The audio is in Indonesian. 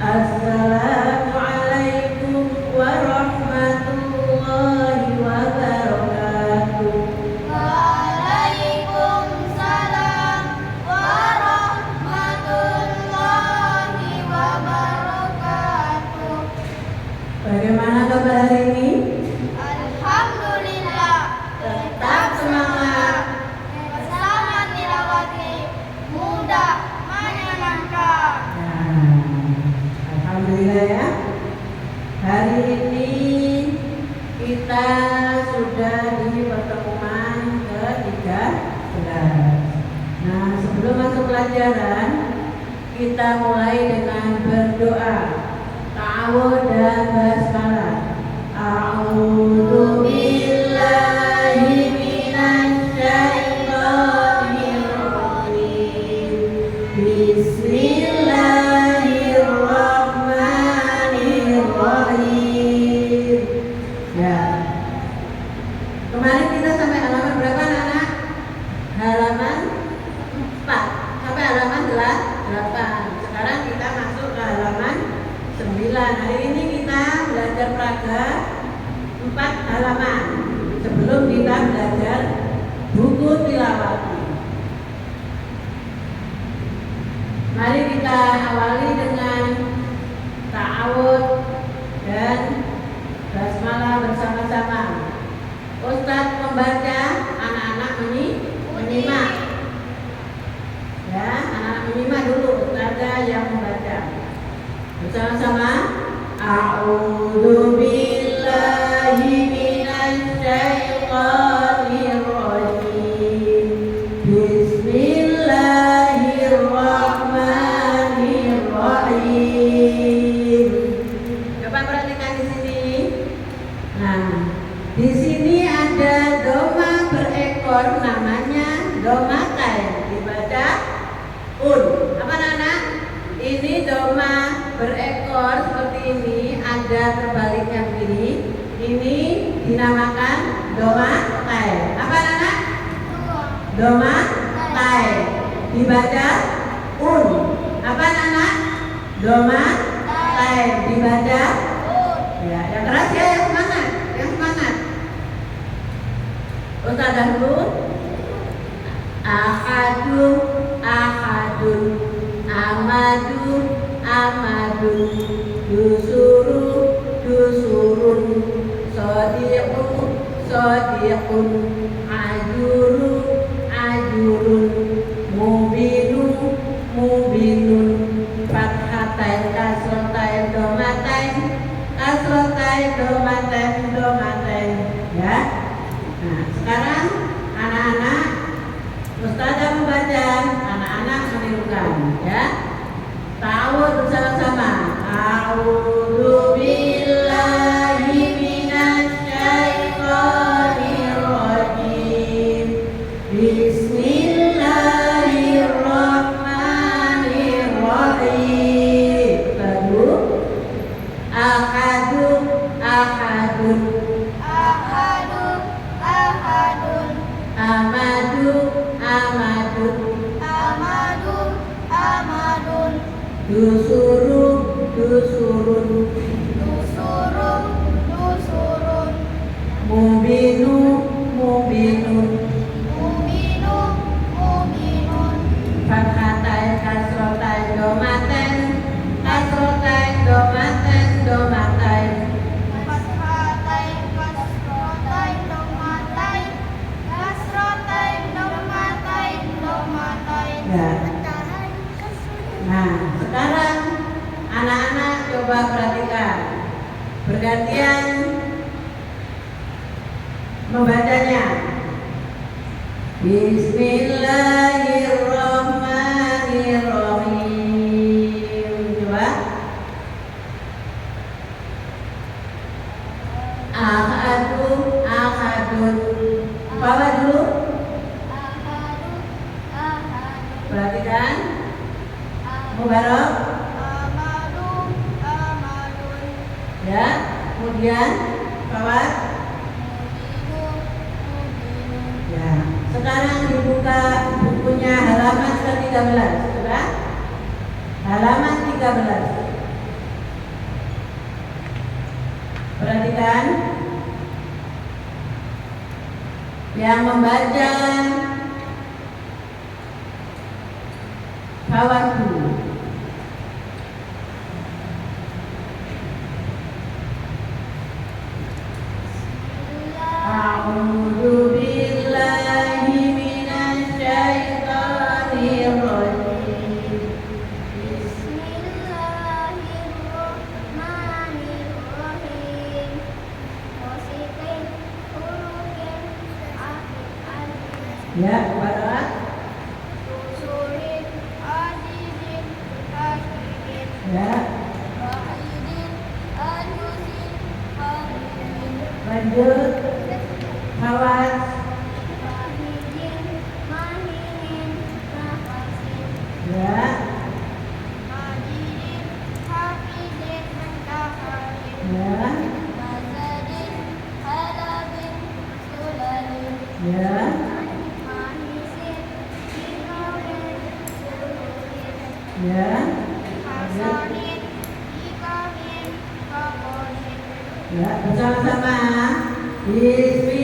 Assalamualaikum warahmatullahi wabarakatuh. Waalaikumsalam warahmatullahi wabarakatuh. Bagaimana kabar hari ini? Alhamdulillah, Tetap semangat. bersama tilawati mudah menyenangkan. Alhamdulillah ya. Hari ini kita sudah di pertemuan ke-13. Nah, sebelum masuk pelajaran, kita mulai dengan berdoa, ta'awudz dan basmalah. A'udzu billahi minasy syaithanir rajim. Bismillahirrahmanirrahim. Ya. Kemarin kita sampai halaman berapa, anak-anak? Halaman 4 sampai halaman 8. Sekarang kita masuk ke halaman 9. Hari ini kita belajar praga 4 halaman. Sebelum kita belajar buku tilawati. Mari kita awali dengan ta'awudz dan basmalah bersama-sama. Ustadz membaca, anak-anak menyimak. Ya, anak-anak menyimak dulu. Ustazah yang membaca. Bersama-sama. A'udzu billahi minasy syaithanir rajim. Bismillahirrahmanirrahim. Coba perhatikan di sini. Nah, di sini ada doma berekor, namanya domatain. Dibaca un. Apa anak? Ini doma berekor seperti ini, ada terbaliknya begini. Ini dinamakan domatain. Apa anak? Domatain. Dibaca un. Apa anak? Domatain. Dibaca ya, yang keras ya, yang semangat, yang semangat. Ustazah dulu. Ahadu, ahadun, amadu, amadun, dusuru, dusurun, sodiqu, sodiqun, ajuru, ajurun, mubinu, mubinun, fathatain, kasrotain, domatain, kasrotain, domatain, domatain. Ya. Nah, sekarang anak-anak, Ustazah membaca, anak-anak menirukan, ya. Ta'awudz bersama-sama. A'udzu billahi minasy syaithanir rajim. Bismillahirrahmanirrahim. Lalu ahadu, ahadun, Ahadun, ahadun, amadu, amadun, amadun, amadun, dusuru, dusurun, dusurun, dusurun, mubinu, mubinun, mubinun, mubinun, fathatain, kasrotain, domatain, kasrotain, domatain, domatain. fathatain, kasrotain, domatain, kasrotain, domatain, domatain. Ya. Nah, sekarang anak-anak coba perhatikan, bergantian membacanya. Bismillahirrahmanirrahim. Coba. Ahadu, ahadun. Bawa dulu. Ahadun, ahadun, Perhatikan. Mubarak. amadun, amadun, Ya. Kemudian bawa. mubinun, mubinun. Ya. Sekarang dibuka bukunya halaman ke-13. Coba. Halaman 13. perhatikan. Yang membaca kawanku. A'udzu billahi minasy syaithanir rajim. Bismillahirrahmanirrahim. Wasiqin hurufin Ya, kepada Susurin azizin hakimin ya, wahidin ajusin hamidin lanjut. Kawas wahidin mahinin nafasin ya, majidin hafidin kafarin ya, mazadin halabin sulalin ya, mahisin inomin suluhin ya. hasanin ikamin kakonin Ya, bersama-sama. Bismillah.